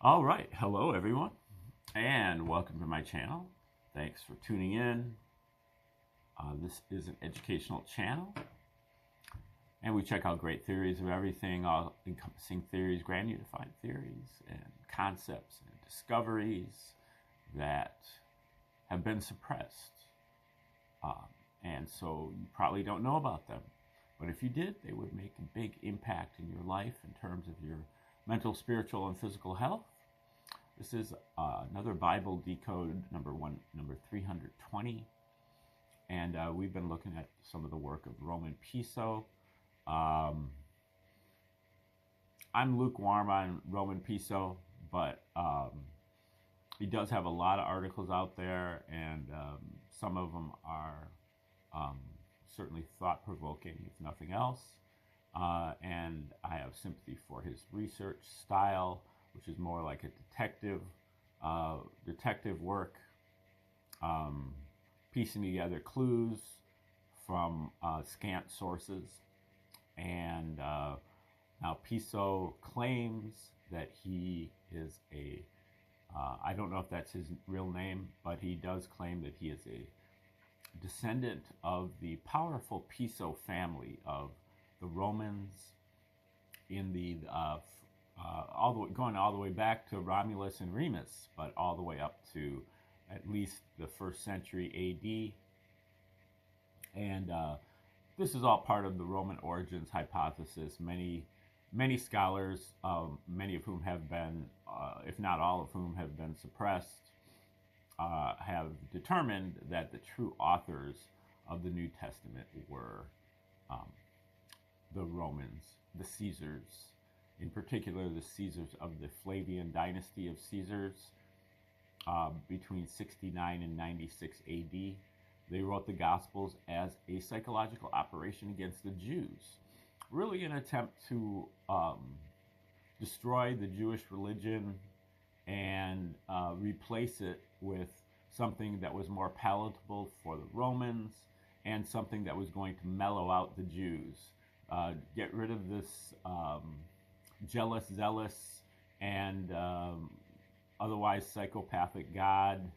All right, hello everyone, and welcome to my channel. Thanks for tuning in. This is an educational channel, and we check out great theories of everything, all encompassing theories, grand unified theories, and concepts and discoveries that have been suppressed. And so you probably don't know about them. But if you did, they would make a big impact in your life in terms of your mental, spiritual, and physical health. This is another Bible Decode number 320, and we've been looking at some of the work of Roman Piso. I'm lukewarm on Roman Piso, but he does have a lot of articles out there, and some of them are certainly thought-provoking, if nothing else. And I have sympathy for his research style, which is more like a detective work, piecing together clues from scant sources. And now Piso claims that he is I don't know if that's his real name, but he does claim that he is a descendant of the powerful Piso family of the Romans in the going all the way back to Romulus and Remus, but all the way up to at least the 1st century AD. And this is all part of the Roman origins hypothesis. Many scholars, many of whom have been, if not all of whom have been suppressed, have determined that the true authors of the New Testament were the Romans, the Caesars, in particular the Caesars of the Flavian dynasty of Caesars between 69 and 96 AD. They wrote the Gospels as a psychological operation against the Jews, really an attempt to destroy the Jewish religion and replace it with something that was more palatable for the Romans and something that was going to mellow out the Jews. Get rid of this jealous, zealous, and otherwise psychopathic God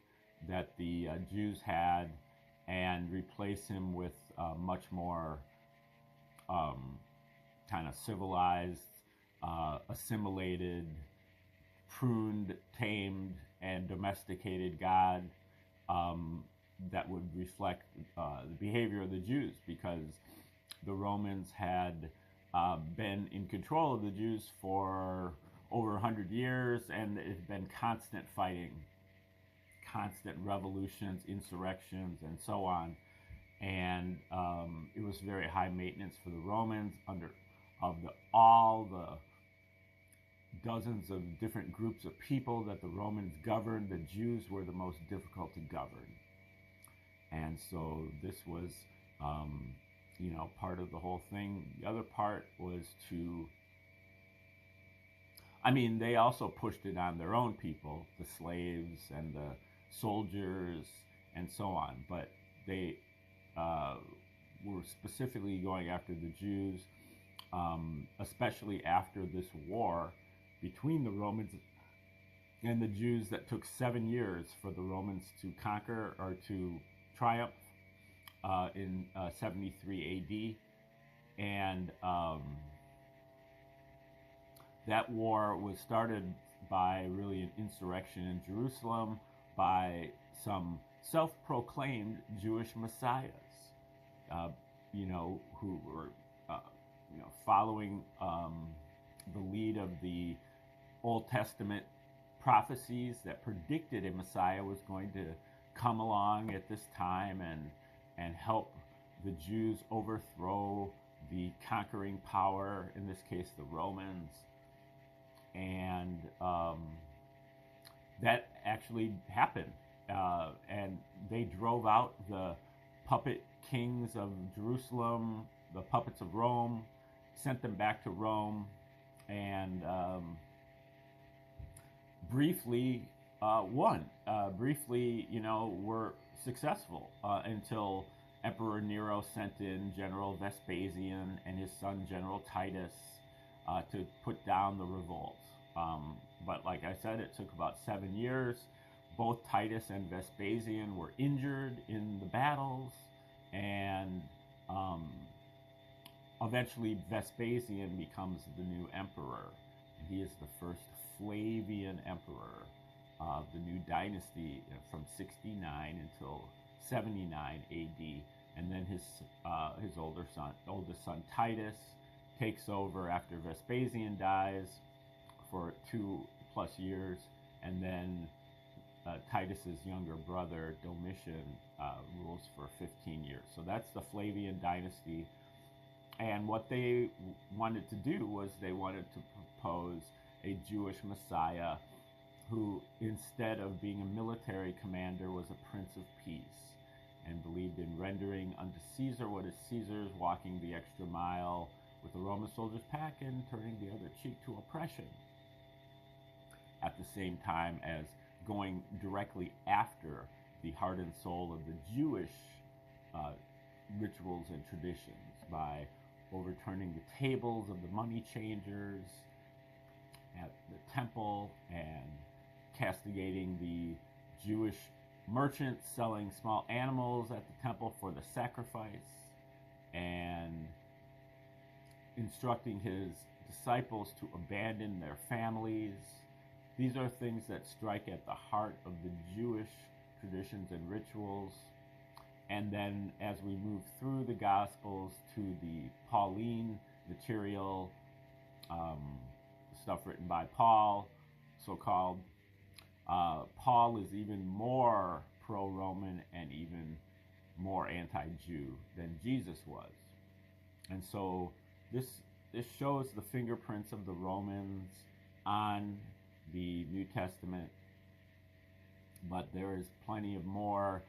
that the Jews had, and replace him with much more kind of civilized, assimilated, pruned, tamed, and domesticated God that would reflect the behavior of the Jews, because the Romans had been in control of the Jews for over 100 years, and it had been constant fighting, constant revolutions, insurrections, and so on. And it was very high maintenance for the Romans. All the dozens of different groups of people that the Romans governed, the Jews were the most difficult to govern. And so this was part of the whole thing. The other part was they also pushed it on their own people, the slaves and the soldiers and so on, but they were specifically going after the Jews, especially after this war between the Romans and the Jews that took 7 years for the Romans to conquer or to triumph in 73 AD. And that war was started by really an insurrection in Jerusalem by some self-proclaimed Jewish messiahs, who were following the lead of the Old Testament prophecies that predicted a Messiah was going to come along at this time and help the Jews overthrow the conquering power, in this case the Romans. And that actually happened. And they drove out the puppet kings of Jerusalem, the puppets of Rome, sent them back to Rome, and briefly won. Briefly, were successful until Emperor Nero sent in General Vespasian and his son General Titus to put down the revolt. But like I said, it took about 7 years. Both Titus and Vespasian were injured in the battles, and eventually Vespasian becomes the new emperor. He is the first Flavian emperor of the new dynasty from 69 until 79 AD. And then his oldest son Titus takes over after Vespasian dies for 2+ years, and then Titus's younger brother Domitian rules for 15 years. So that's the Flavian dynasty. And what they wanted to do was they wanted to propose a Jewish Messiah who, instead of being a military commander, was a prince of peace, and believed in rendering unto Caesar what is Caesar's, walking the extra mile with the Roman soldier's pack and turning the other cheek to oppression, at the same time as going directly after the heart and soul of the Jewish rituals and traditions by overturning the tables of the money changers at the temple and castigating the Jewish merchants selling small animals at the temple for the sacrifice, and instructing his disciples to abandon their families. These are things that strike at the heart of the Jewish traditions and rituals. And then as we move through the Gospels to the Pauline material, stuff written by Paul, so-called, Paul is even more pro-Roman and even more anti-Jew than Jesus was. And so this shows the fingerprints of the Romans on the New Testament, but there is plenty of more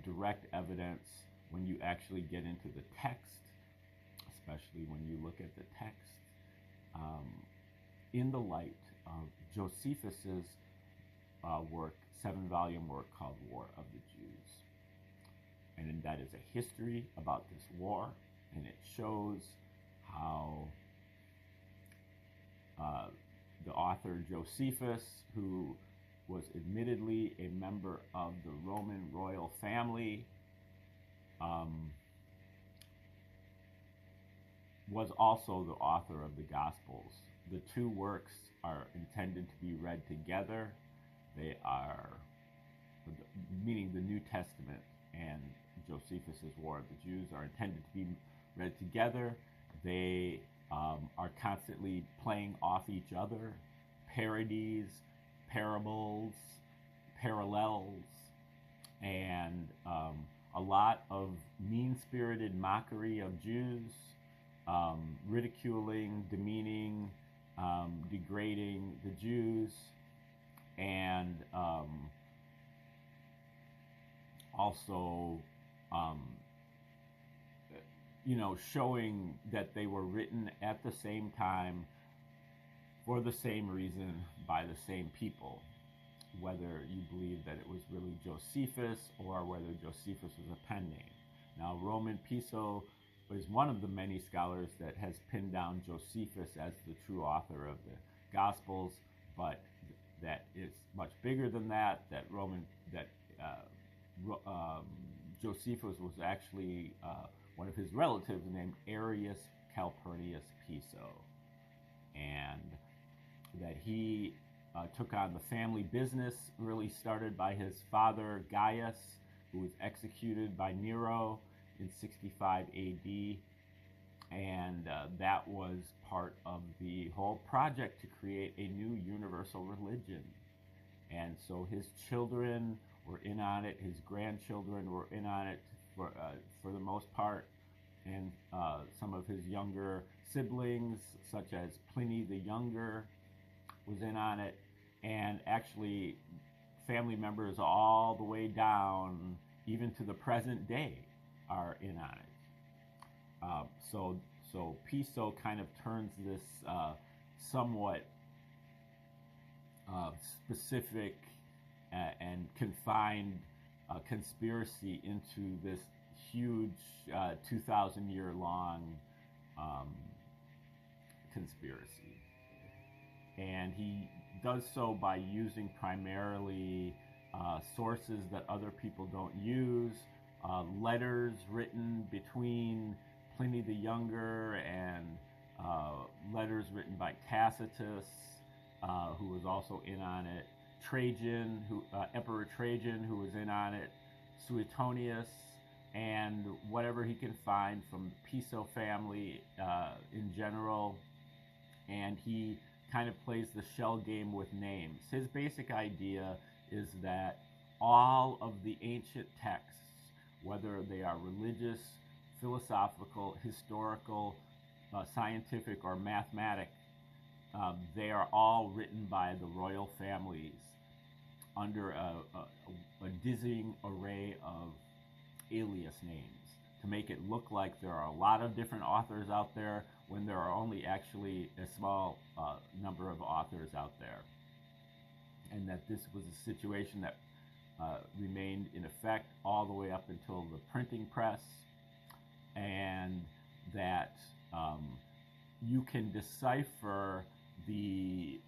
direct evidence when you actually get into the text, especially when you look at the text in the light of Josephus's work, 7-volume work called War of the Jews. And that is a history about this war, and it shows how the author Josephus, who was admittedly a member of the Roman royal family, was also the author of the Gospels. The two works are intended to be read together. They are, meaning the New Testament and Josephus's War of the Jews, are intended to be read together. They are constantly playing off each other, parodies, parables, parallels, and a lot of mean-spirited mockery of Jews, ridiculing, demeaning, degrading the Jews, and also showing that they were written at the same time for the same reason by the same people, whether you believe that it was really Josephus or whether Josephus was a pen name. Now, Roman Piso is one of the many scholars that has pinned down Josephus as the true author of the Gospels, but that is much bigger than that. Josephus was actually one of his relatives named Arius Calpurnius Piso, and that he took on the family business really started by his father Gaius, who was executed by Nero in 65 AD, and that was part of the whole project to create a new universal religion. And so his children were in on it, his grandchildren were in on it for the most part, and some of his younger siblings, such as Pliny the Younger, was in on it, and actually family members all the way down, even to the present day, are in on it. So Piso kind of turns this somewhat specific and confined conspiracy into this huge 2,000-year-long conspiracy. and he does so by using primarily sources that other people don't use, letters written between Pliny the Younger and letters written by Tacitus, who was also in on it, Trajan, Emperor Trajan, who was in on it, Suetonius, and whatever he can find from the Piso family in general. And he kind of plays the shell game with names. His basic idea is that all of the ancient texts, whether they are religious, philosophical, historical, scientific, or mathematic, they are all written by the royal families under a dizzying array of alias names to make it look like there are a lot of different authors out there when there are only actually a small number of authors out there. And that this was a situation that remained in effect all the way up until the printing press, and that you can decipher the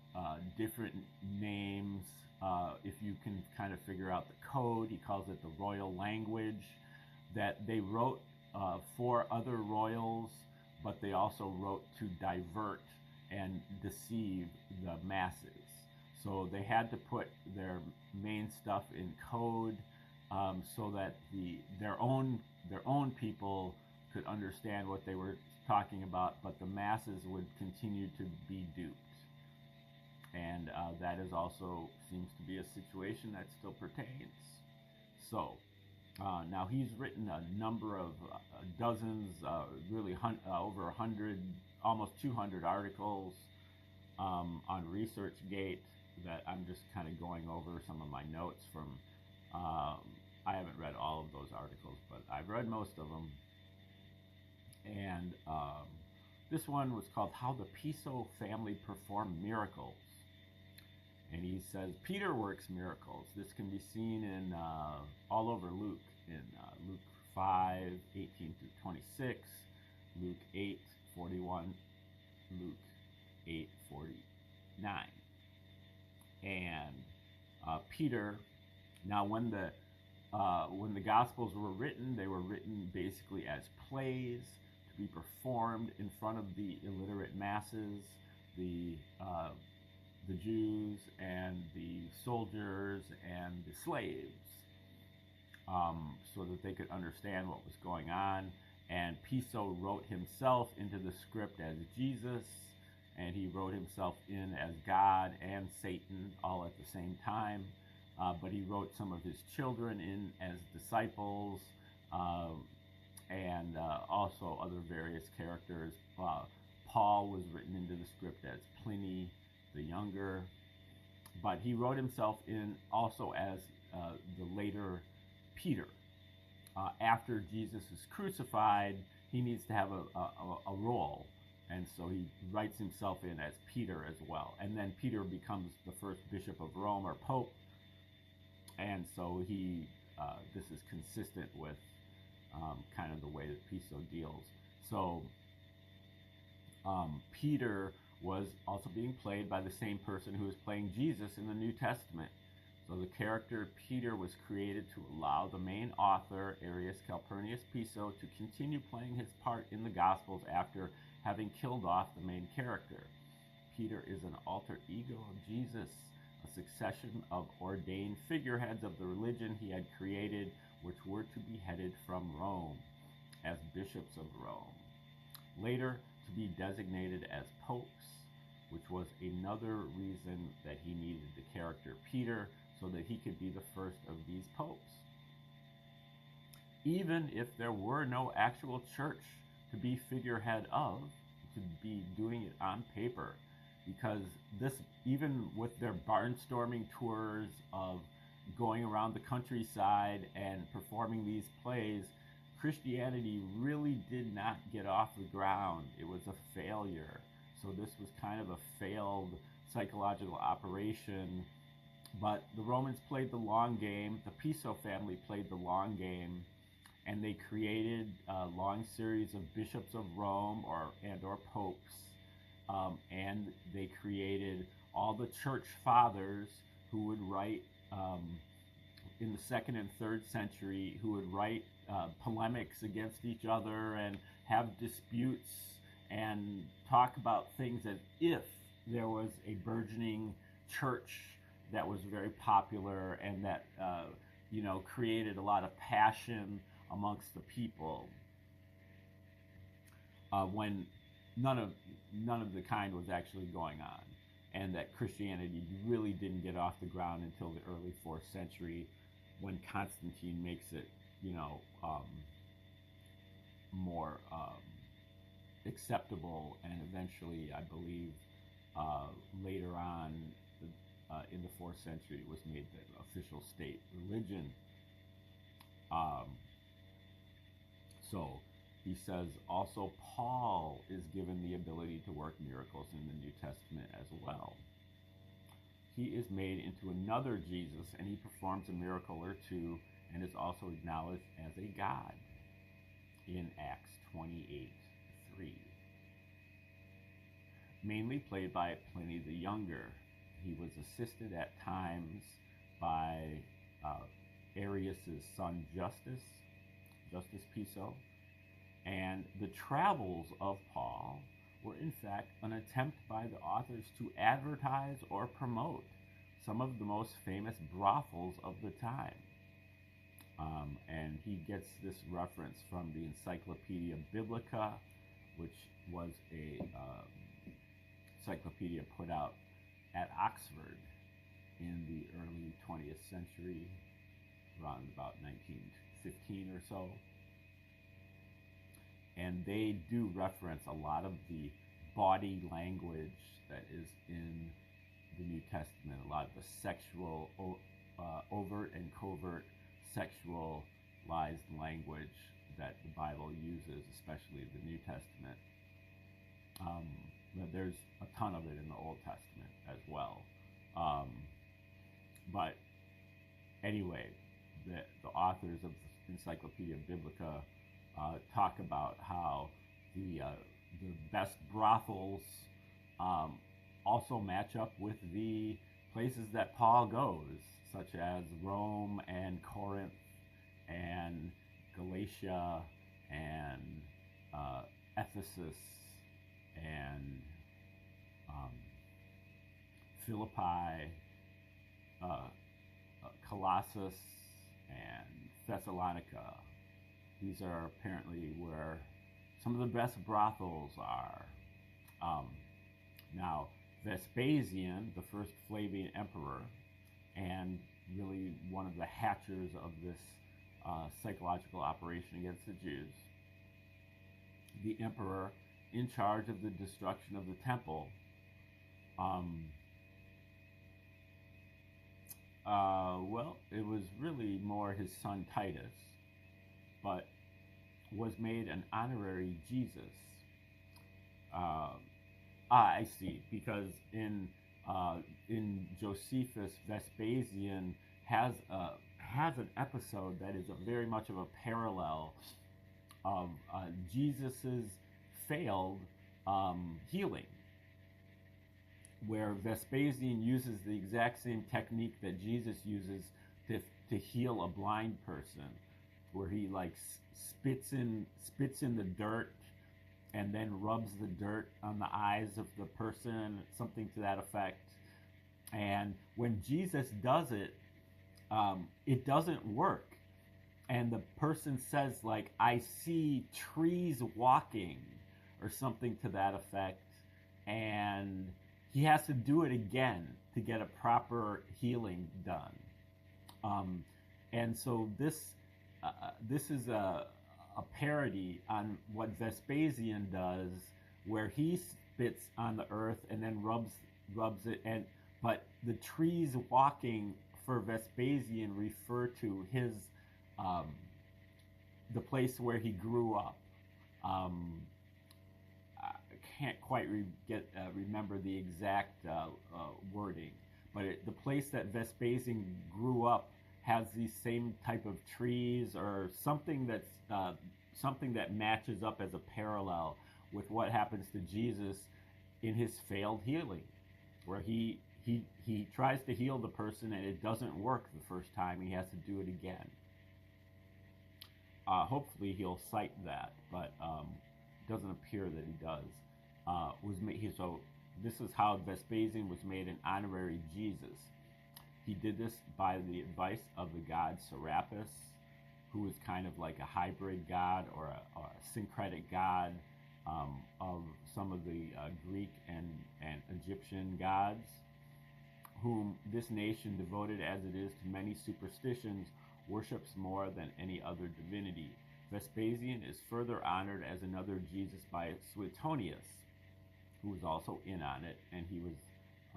different names if you can kind of figure out the code. He calls it the royal language, that they wrote for other royals, but they also wrote to divert and deceive the masses. So they had to put their main stuff in code so that their own people could understand what they were talking about, but the masses would continue to be duped. And that is also seems to be a situation that still pertains. So now he's written a number of dozens, really over 100, almost 200 articles on ResearchGate that I'm just kind of going over some of my notes from. I haven't read all of those articles, but I've read most of them. And this one was called How the Piso Family Performed Miracles. And he says, Peter works miracles. This can be seen in all over Luke, in Luke 5, 18 through 26, Luke 8, 41, Luke 8, 49. And Peter, now when the Gospels were written, they were written basically as plays to be performed in front of the illiterate masses, the Jews and the soldiers and the slaves, so that they could understand what was going on. And Piso wrote himself into the script as Jesus, and he wrote himself in as God and Satan all at the same time. But he wrote some of his children in as disciples, and also other various characters. Paul was written into the script as Pliny the Younger, but he wrote himself in also as the later Peter. After Jesus is crucified, he needs to have a role, and so he writes himself in as Peter as well. And then Peter becomes the first bishop of Rome, or pope, and so this is consistent with kind of the way that Piso deals. So Peter was also being played by the same person who was playing Jesus in the New Testament. So the character Peter was created to allow the main author, Arius Calpurnius Piso, to continue playing his part in the Gospels after having killed off the main character. Peter is an alter ego of Jesus, a succession of ordained figureheads of the religion he had created, which were to be headed from Rome as bishops of Rome. Later, to be designated as popes, which was another reason that he needed the character Peter, so that he could be the first of these popes. Even if there were no actual church to be figurehead of, to be doing it on paper, because this, even with their barnstorming tours of going around the countryside and performing these plays, Christianity really did not get off the ground. It was a failure. So this was kind of a failed psychological operation. But the Romans played the long game. The Piso family played the long game, and they created a long series of bishops of Rome or popes, and they created all the church fathers who would write in the 2nd and 3rd century, who would write polemics against each other and have disputes and talk about things as if there was a burgeoning church that was very popular and that created a lot of passion amongst the people, when none of the kind was actually going on, and that Christianity really didn't get off the ground until the early 4th century, when Constantine makes it more acceptable, and eventually, I believe, later on in the 4th century, it was made the official state religion. So he says also Paul is given the ability to work miracles in the New Testament as well. He is made into another Jesus, and he performs a miracle or two, and is also acknowledged as a God in Acts 28:3. Mainly played by Pliny the Younger, he was assisted at times by Arius's son Justus Piso, and the travels of Paul were in fact an attempt by the authors to advertise or promote some of the most famous brothels of the time. And he gets this reference from the Encyclopedia Biblica, which was a encyclopedia put out at Oxford in the early 20th century, around about 1915 or so. And they do reference a lot of the body language that is in the New Testament, a lot of the sexual, overt and covert sexualized language that the Bible uses, especially the New Testament. There's a ton of it in the Old Testament as well. But anyway, the authors of the Encyclopedia Biblica talk about how the best brothels also match up with the places that Paul goes, such as Rome and Corinth and Galatia and Ephesus and Philippi, Colossus, and Thessalonica. These are apparently where some of the best brothels are. Now, Vespasian, the first Flavian emperor, and really one of the hatchers of this psychological operation against the Jews, the emperor in charge of the destruction of the temple, well, it was really more his son Titus, but was made an honorary Jesus. I see, because in Josephus, Vespasian has an episode that is very much of a parallel of Jesus's failed healing, where Vespasian uses the exact same technique that Jesus uses to heal a blind person, where he spits in the dirt and then rubs the dirt on the eyes of the person, something to that effect. And when Jesus does it, it doesn't work. And the person says, I see trees walking, or something to that effect. And he has to do it again to get a proper healing done. And so this is a parody on what Vespasian does, where he spits on the earth and then rubs it, but the trees walking for Vespasian refer to his the place where he grew up. I can't quite remember the exact wording, but the place that Vespasian grew up has these same type of trees, or something that's something that matches up as a parallel with what happens to Jesus in his failed healing. where he tries to heal the person and it doesn't work the first time. He has to do it again. Hopefully he'll cite that, but it doesn't appear that he does. So this is how Vespasian was made an honorary Jesus. He did this by the advice of the god Serapis, who was kind of like a hybrid god or a syncretic god of some of the Greek and Egyptian gods, whom this nation, devoted as it is to many superstitions, worships more than any other divinity. Vespasian is further honored as another Jesus by Suetonius, who was also in on it, and he was,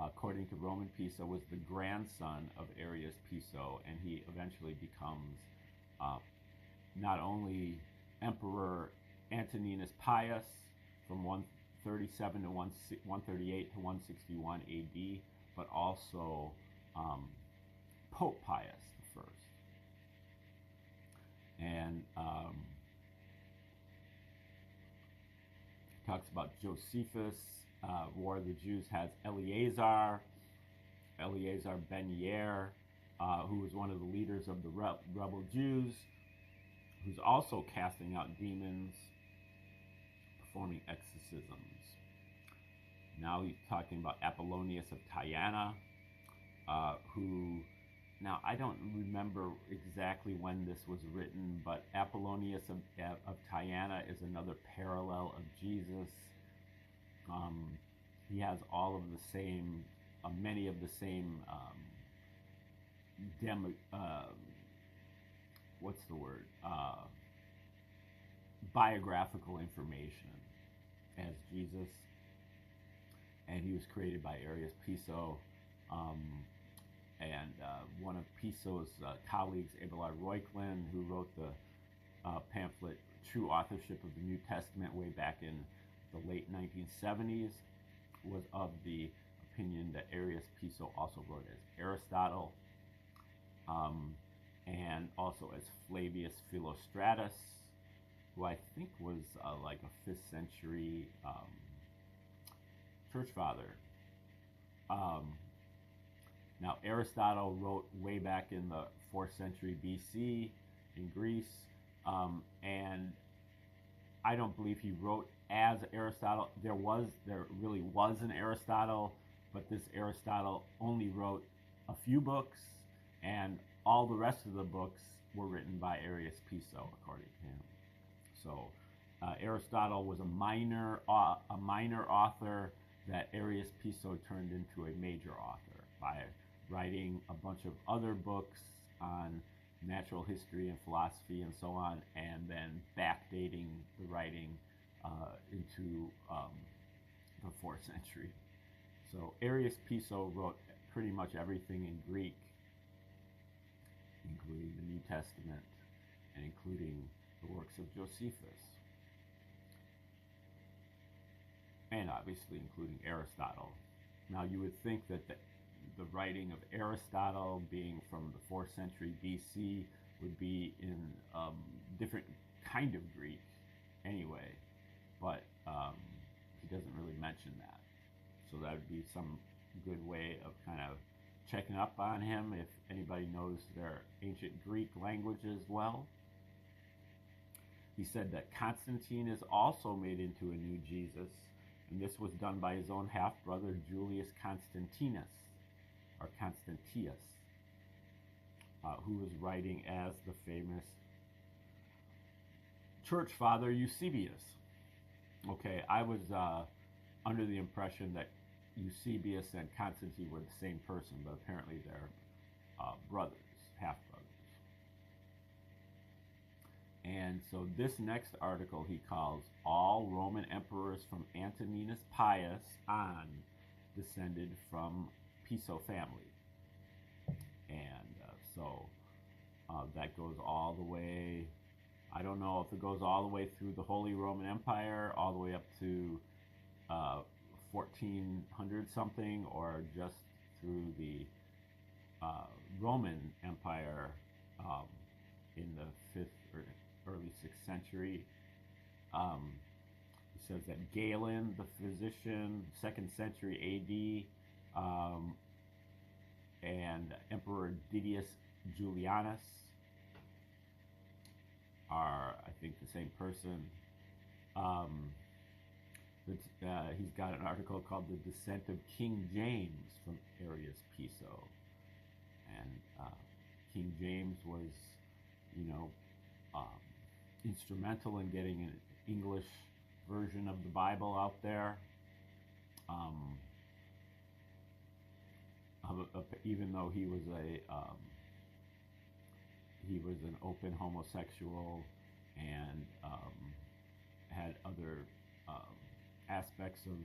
according to Roman Piso, was the grandson of Arius Piso, and he eventually becomes not only Emperor Antoninus Pius from 137 to 138 to 161 AD, but also Pope Pius I. And he talks about Josephus, War of the Jews has Eleazar ben Yair, who was one of the leaders of the rebel Jews, who's also casting out demons, performing exorcisms. Now he's talking about Apollonius of Tyana, who, now I don't remember exactly when this was written, but Apollonius of Tyana is another parallel of Jesus. He has all of the same, many of the same, what's the word? Biographical information as Jesus. And he was created by Arius Piso. And one of Piso's colleagues, Abelard Reuchlin, who wrote the pamphlet True Authorship of the New Testament way back in the late 1970s, was of the opinion that Arius Piso also wrote as Aristotle, and also as Flavius Philostratus, who I think was like a 5th century church father. Now, Aristotle wrote way back in the 4th century BC in Greece, and I don't believe he wrote as Aristotle. There really was an Aristotle, but this Aristotle only wrote a few books, and all the rest of the books were written by Arius Piso, according to him. So Aristotle was a minor author that Arius Piso turned into a major author by writing a bunch of other books on natural history and philosophy and so on, and then backdating the writing into the 4th century. So Arius Piso wrote pretty much everything in Greek, including the New Testament and including the works of Josephus, and obviously including Aristotle. Now, you would think that the writing of Aristotle, being from the 4th century BC, would be in different kind of Greek anyway, but he doesn't really mention that. So that would be some good way of kind of checking up on him if anybody knows their ancient Greek language as well. He said that Constantine is also made into a new Jesus, and this was done by his own half-brother Julius Constantinus, or Constantius, who was writing as the famous church father Eusebius. Okay, I was under the impression that Eusebius and Constantine were the same person, but apparently they're brothers, half-brothers. And so this next article he calls All Roman Emperors from Antoninus Pius on descended from Piso family. And so that goes all the way, I don't know if it goes all the way through the Holy Roman Empire, all the way up to 1400 something, or just through the Roman Empire in the 5th or early 6th century. He says that Galen, the physician, 2nd century AD, um, and Emperor Didius Julianus are, I think, the same person. He's got an article called The Descent of King James from Arius Piso. And King James was, you know, instrumental in getting an English version of the Bible out there. Even though he was an open homosexual and had other aspects of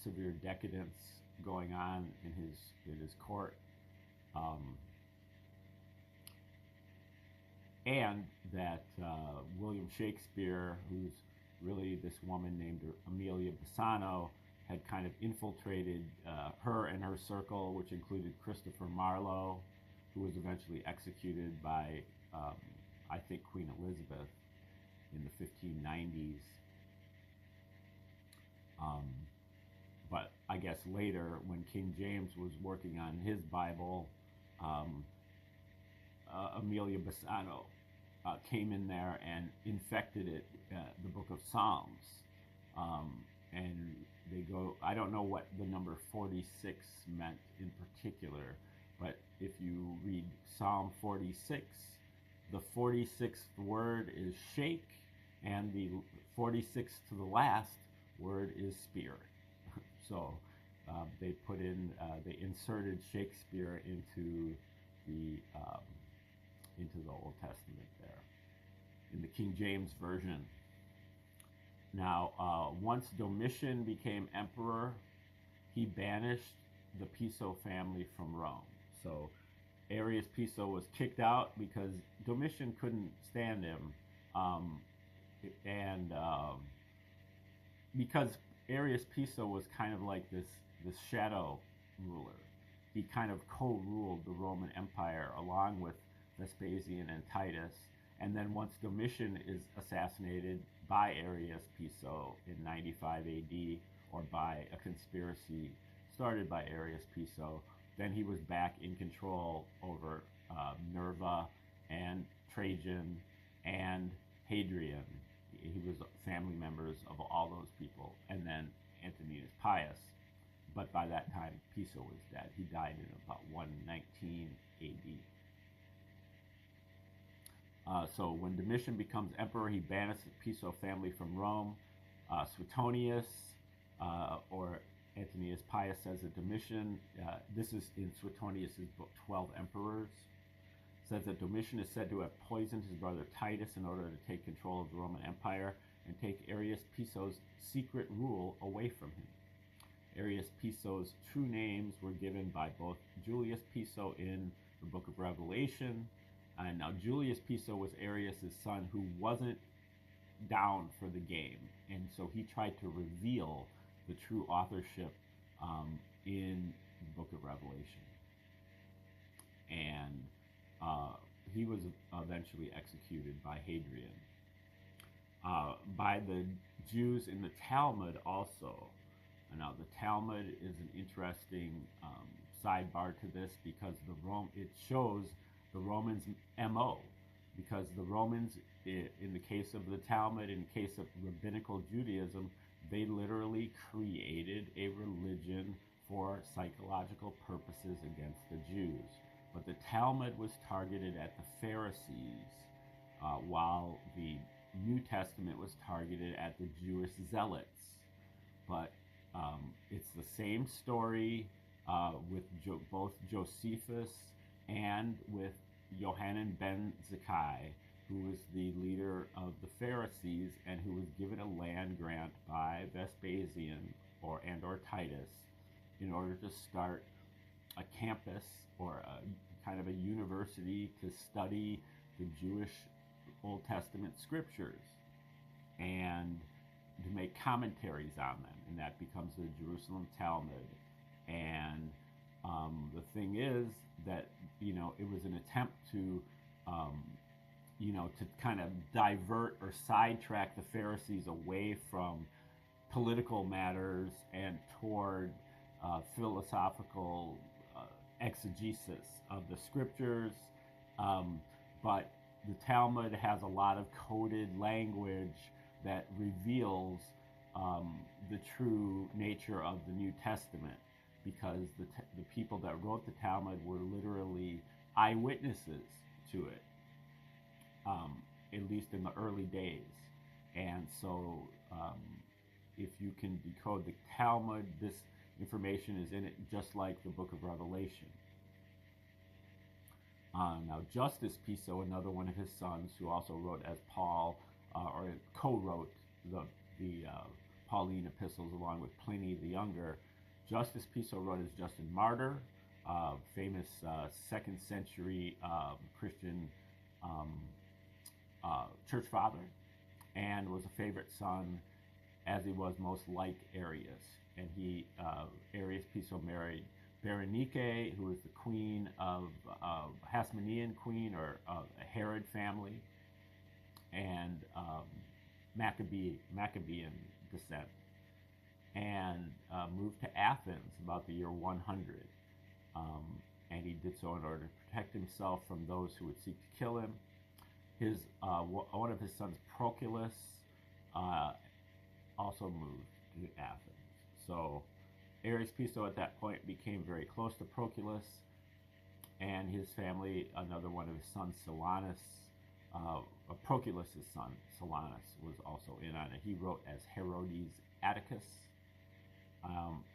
severe decadence going on in his court, and that William Shakespeare, who's really this woman named Amelia Bassano, had kind of infiltrated her and her circle, which included Christopher Marlowe, who was eventually executed by, I think, Queen Elizabeth in the 1590s. But I guess later, when King James was working on his Bible, Amelia Bassano came in there and infected it, the Book of Psalms. And they go, I don't know what the number 46 meant in particular, but if you read Psalm 46, the 46th word is shake, and the 46th to the last word is spirit. So they inserted Shakespeare into the Old Testament there, in the King James Version. Now, once Domitian became emperor, he banished the Piso family from Rome. So Arius Piso was kicked out because Domitian couldn't stand him, and because Arius Piso was kind of like this shadow ruler. He kind of co-ruled the Roman Empire along with Vespasian and Titus. And then once Domitian is assassinated by Arius Piso in 95 AD, or by a conspiracy started by Arius Piso, then he was back in control over Nerva and Trajan and Hadrian. He was family members of all those people, and then Antoninus Pius. But by that time, Piso was dead. He died in about 119 AD. So when Domitian becomes emperor, he banished the Piso family from Rome. Suetonius, or Antoninus Pius, says that Domitian, this is in Suetonius' book, 12 Emperors, says that Domitian is said to have poisoned his brother Titus in order to take control of the Roman Empire and take Arius Piso's secret rule away from him. Arius Piso's true names were given by both Julius Piso in the book of Revelation, and now Julius Piso was Arius' son who wasn't down for the game, and so he tried to reveal the true authorship in the book of Revelation. And he was eventually executed by Hadrian. By the Jews in the Talmud also. And now the Talmud is an interesting sidebar to this, because it shows the Romans' MO. Because the Romans, in the case of the Talmud, in the case of rabbinical Judaism, they literally created a religion for psychological purposes against the Jews. But the Talmud was targeted at the Pharisees, while the New Testament was targeted at the Jewish zealots. But it's the same story with both Josephus and with Yohanan ben Zakkai, who was the leader of the Pharisees and who was given a land grant by Vespasian or Titus in order to start a campus or a kind of a university to study the Jewish Old Testament scriptures and to make commentaries on them, and that becomes the Jerusalem Talmud. And the thing is that, it was an attempt to, to kind of divert or sidetrack the Pharisees away from political matters and toward philosophical exegesis of the scriptures, but the Talmud has a lot of coded language that reveals the true nature of the New Testament, because the people that wrote the Talmud were literally eyewitnesses to it, at least in the early days. And so if you can decode the Talmud, this information is in it, just like the book of Revelation. Now, Justus Piso, another one of his sons, who also wrote as Paul, or co-wrote the Pauline epistles along with Pliny the Younger. Justus Piso wrote as Justin Martyr, famous 2nd century Christian church father, and was a favorite son, as he was most like Arius. And Arius Piso married Berenike, who was the queen of Hasmonean queen, or a Herod family, and Maccabean descent, and moved to Athens about the year 100. And he did so in order to protect himself from those who would seek to kill him. One of his sons, Proculus, also moved to Athens. So Arius Piso at that point became very close to Proculus, and his family, another one of his sons, Silanus, Proculus' son, Silanus, was also in on it. He wrote as Herodes Atticus,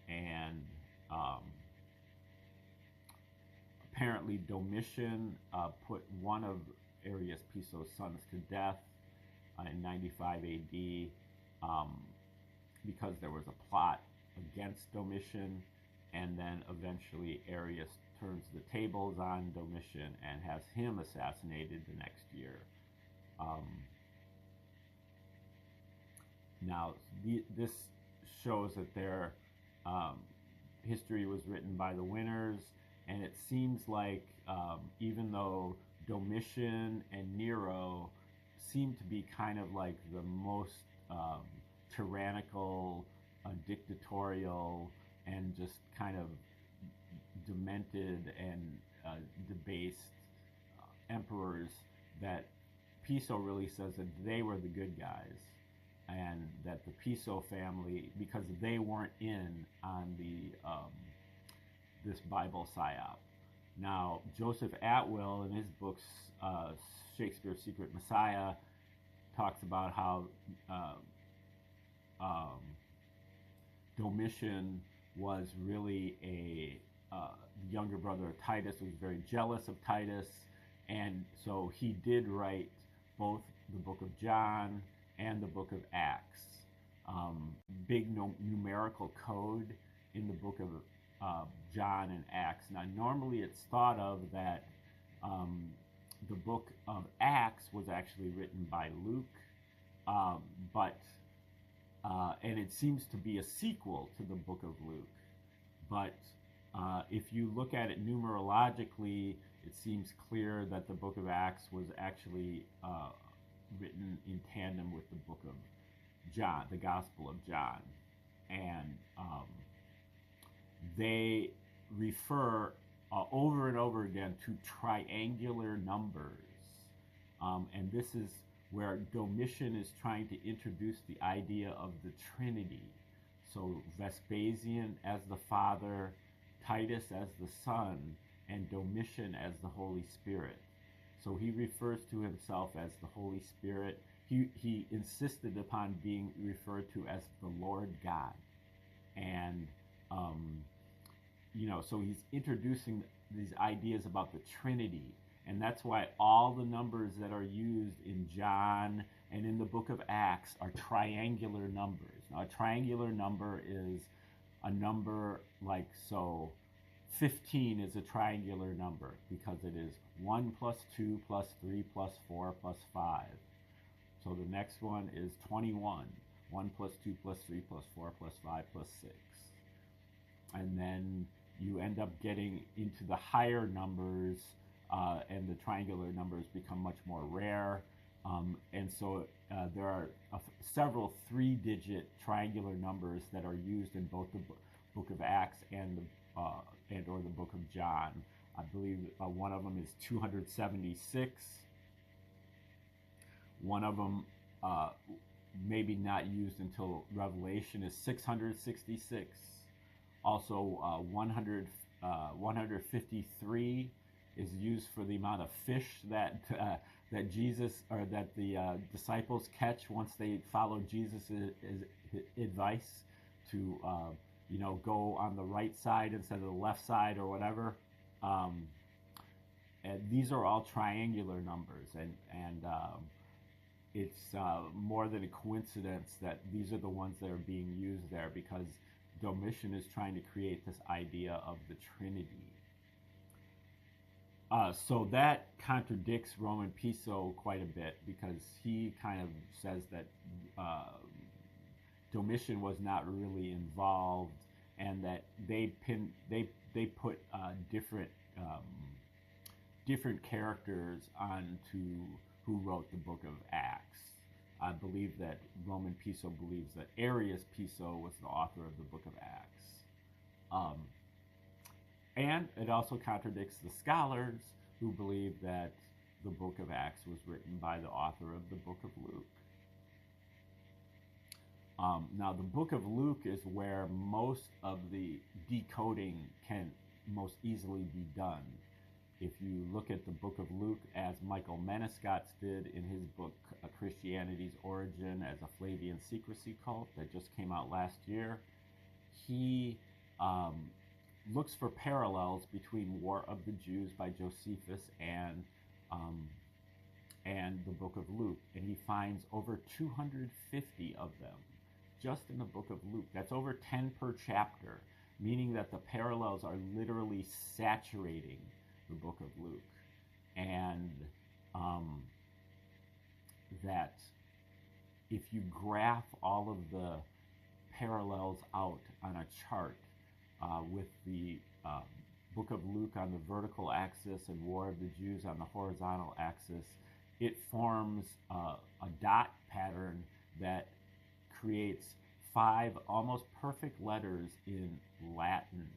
and apparently Domitian put one of Arius Piso's sons to death in 95 AD because there was a plot against Domitian, and then eventually Arius turns the tables on Domitian and has him assassinated the next year. Now, this shows that their history was written by the winners, and it seems like even though Domitian and Nero seem to be kind of like the most tyrannical, dictatorial, and just kind of demented and debased emperors, that Piso really says that they were the good guys, and that the Piso family, because they weren't in on this Bible psyop. Now, Joseph Atwill, in his books, Shakespeare's Secret Messiah, talks about how Domitian was really the younger brother of Titus, who was very jealous of Titus, and so he did write both the book of John and the book of Acts. Big numerical code in the book of John and Acts. Now, normally it's thought of that the book of Acts was actually written by Luke, and it seems to be a sequel to the book of Luke. But if you look at it numerologically, it seems clear that the book of Acts was actually written in tandem with the book of John, the Gospel of John. And they refer over and over again to triangular numbers. And this is where Domitian is trying to introduce the idea of the Trinity. So Vespasian as the Father, Titus as the Son, and Domitian as the Holy Spirit. So he refers to himself as the Holy Spirit. He insisted upon being referred to as the Lord God. And, so he's introducing these ideas about the Trinity. And that's why all the numbers that are used in John and in the book of Acts are triangular numbers. Now, a triangular number is a number like so. 15 is a triangular number because it is 1 plus 2 plus 3 plus 4 plus 5. So the next one is 21. 1 plus 2 plus 3 plus 4 plus 5 plus 6. And then you end up getting into the higher numbers, and the triangular numbers become much more rare. And so there are several 3-digit triangular numbers that are used in both book of Acts and or the book of John. I believe one of them is 276. One of them, maybe not used until Revelation, is 666. Also, 153 is used for the amount of fish that Jesus, or that the disciples catch once they follow Jesus' advice to go on the right side instead of the left side or whatever. And these are all triangular numbers, and it's more than a coincidence that these are the ones that are being used there, because Domitian is trying to create this idea of the Trinity. So that contradicts Roman Piso quite a bit, because he kind of says that Domitian was not really involved, and that they put different characters onto who wrote the book of Acts. I believe that Roman Piso believes that Arius Piso was the author of the book of Acts. And it also contradicts the scholars who believe that the book of Acts was written by the author of the book of Luke. Now, the book of Luke is where most of the decoding can most easily be done. If you look at the book of Luke, as Michael Menescotts did in his book, Christianity's Origin as a Flavian Secrecy Cult, that just came out last year, he looks for parallels between War of the Jews by Josephus and the book of Luke, and he finds over 250 of them just in the book of Luke. That's over 10 per chapter, meaning that the parallels are literally saturating the book of Luke, and that if you graph all of the parallels out on a chart with the book of Luke on the vertical axis and War of the Jews on the horizontal axis, it forms a dot pattern that creates 5 almost perfect letters in Latin,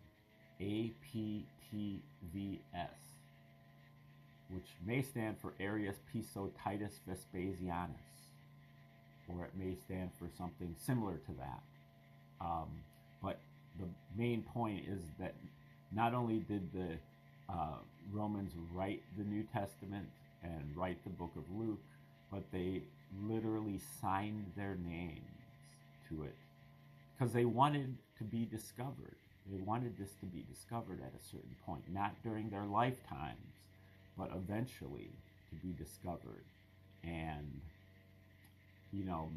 APTVS, which may stand for Arius Piso Titus Vespasianus, or it may stand for something similar to that. But the main point is that not only did the Romans write the New Testament and write the book of Luke, but they literally signed their names to it, because they wanted to be discovered. They wanted this to be discovered at a certain point, not during their lifetimes, but eventually to be discovered. And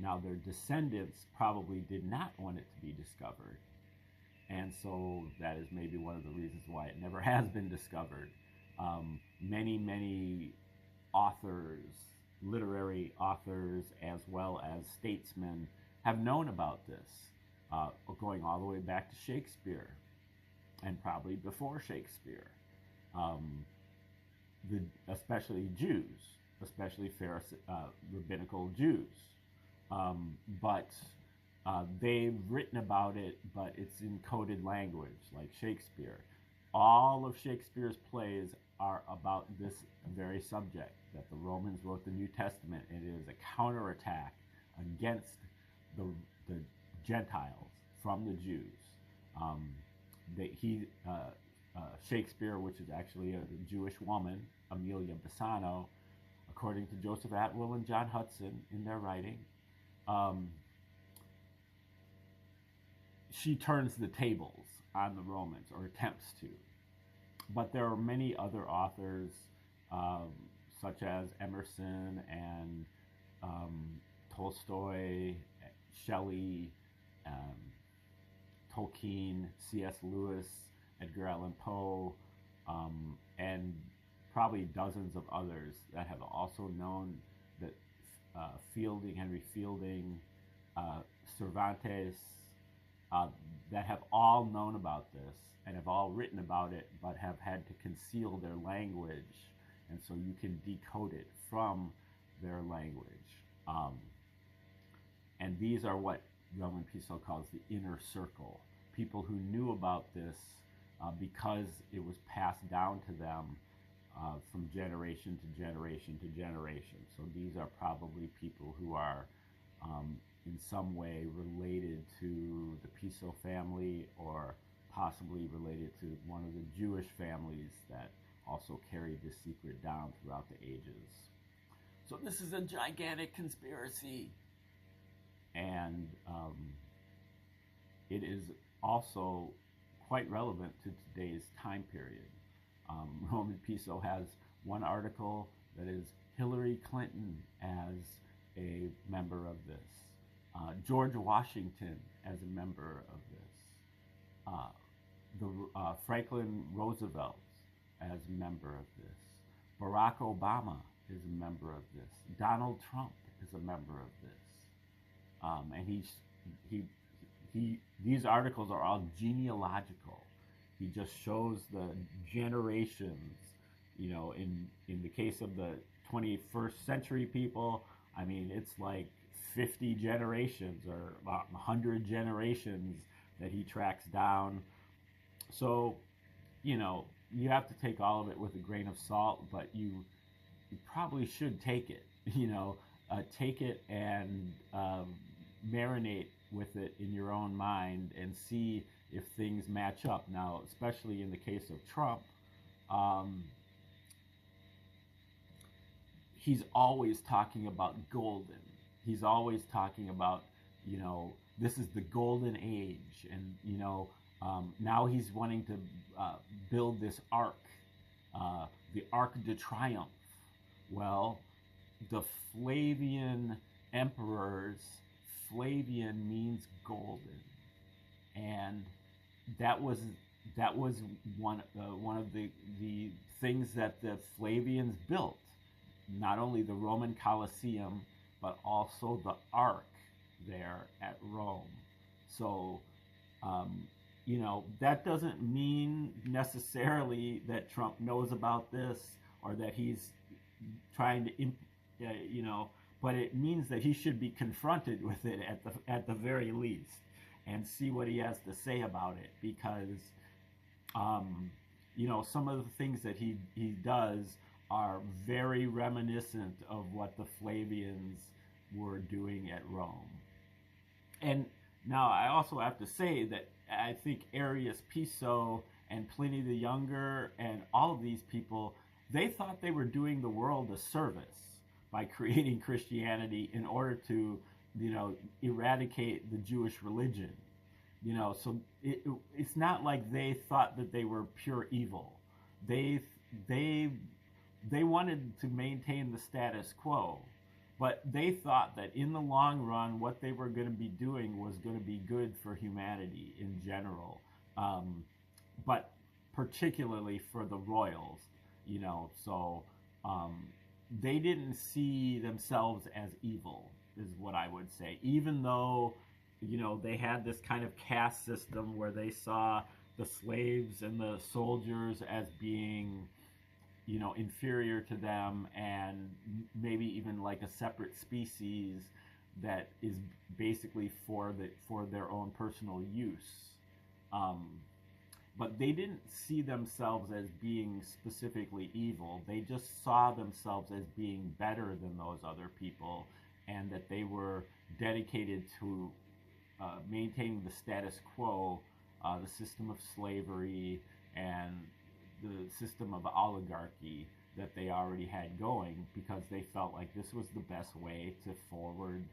now their descendants probably did not want it to be discovered, and so that is maybe one of the reasons why it never has been discovered. Many authors, literary authors, as well as statesmen, have known about this, going all the way back to Shakespeare, and probably before Shakespeare. Especially Jews, especially rabbinical Jews. But they've written about it, but it's in coded language, like Shakespeare. All of Shakespeare's plays are about this very subject, that the Romans wrote the New Testament, and it is a counterattack against the Gentiles from the Jews. Shakespeare, which is actually a Jewish woman, Amelia Bassano, according to Joseph Atwill and John Hudson in their writing, she turns the tables on the Romans, or attempts to. But there are many other authors, such as Emerson and Tolstoy, Shelley, Tolkien, C.S. Lewis, Edgar Allan Poe, and probably dozens of others that have also known that Henry Fielding, Cervantes, that have all known about this and have all written about it, but have had to conceal their language, and so you can decode it from their language. And these are what Roman Piso calls the inner circle, people who knew about this because it was passed down to them from generation to generation to generation. So these are probably people who are in some way related to the Piso family, or possibly related to one of the Jewish families that also carried this secret down throughout the ages. So this is a gigantic conspiracy. And it is also quite relevant to today's time period. Roman Piso has one article that is Hillary Clinton as a member of this, George Washington as a member of this, Franklin Roosevelt as a member of this, Barack Obama is a member of this, Donald Trump is a member of this, and these articles are all genealogical. He just shows the generations, you know, in the case of the 21st century people, I mean, it's like 50 generations or about 100 generations that he tracks down. So, you know, you have to take all of it with a grain of salt, but you probably should take it, you know, take it and marinate with it in your own mind and see if things match up. Now, especially in the case of Trump, he's always talking about golden. He's always talking about, you know, this is the golden age, and, you know, now he's wanting to build this ark, the Arc de Triomphe. Well, the Flavian emperors, Flavian means golden, and that was one of the things that the Flavians built. Not only the Roman Colosseum, but also the Ark there at Rome. So, you know, that doesn't mean necessarily that Trump knows about this or that he's trying to, you know, but it means that he should be confronted with it at the very least and see what he has to say about it, because, you know, some of the things that he does are very reminiscent of what the Flavians were doing at Rome. And now I also have to say that I think Arius Piso and Pliny the Younger and all of these people, they thought they were doing the world a service by creating Christianity in order to, you know, eradicate the Jewish religion. You know, so it's not like they thought that they were pure evil. They wanted to maintain the status quo, but they thought that in the long run, what they were going to be doing was going to be good for humanity in general, but particularly for the royals, you know. So they didn't see themselves as evil, is what I would say, even though, you know, they had this kind of caste system where they saw the slaves and the soldiers as being, you know, inferior to them, and maybe even like a separate species that is basically for their own personal use. But they didn't see themselves as being specifically evil. They just saw themselves as being better than those other people, and that they were dedicated to maintaining the status quo, the system of slavery, and the system of oligarchy that they already had going, because they felt like this was the best way to forward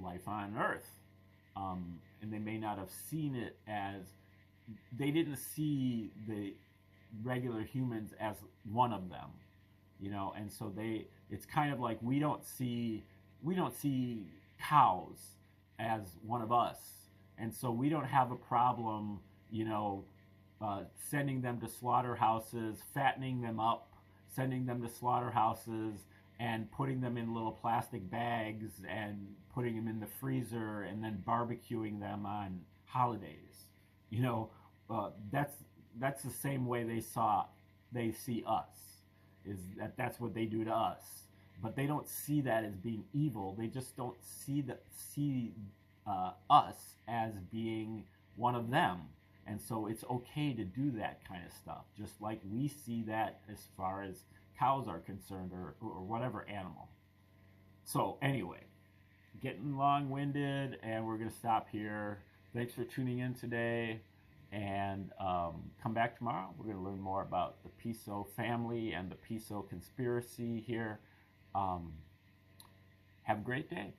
life on Earth. And they may not have seen it as, they didn't see the regular humans as one of them, you know. And so it's kind of like we don't see cows as one of us, and so we don't have a problem, you know, sending them to slaughterhouses, fattening them up, sending them to slaughterhouses, and putting them in little plastic bags and putting them in the freezer and then barbecuing them on holidays. You know, that's the same way they see us, is that's what they do to us. But they don't see that as being evil. They just don't see us as being one of them. And so it's okay to do that kind of stuff, just like we see that as far as cows are concerned, or whatever animal. So anyway, getting long-winded, and we're going to stop here. Thanks for tuning in today, and come back tomorrow. We're going to learn more about the Piso family and the Piso conspiracy here. Have a great day.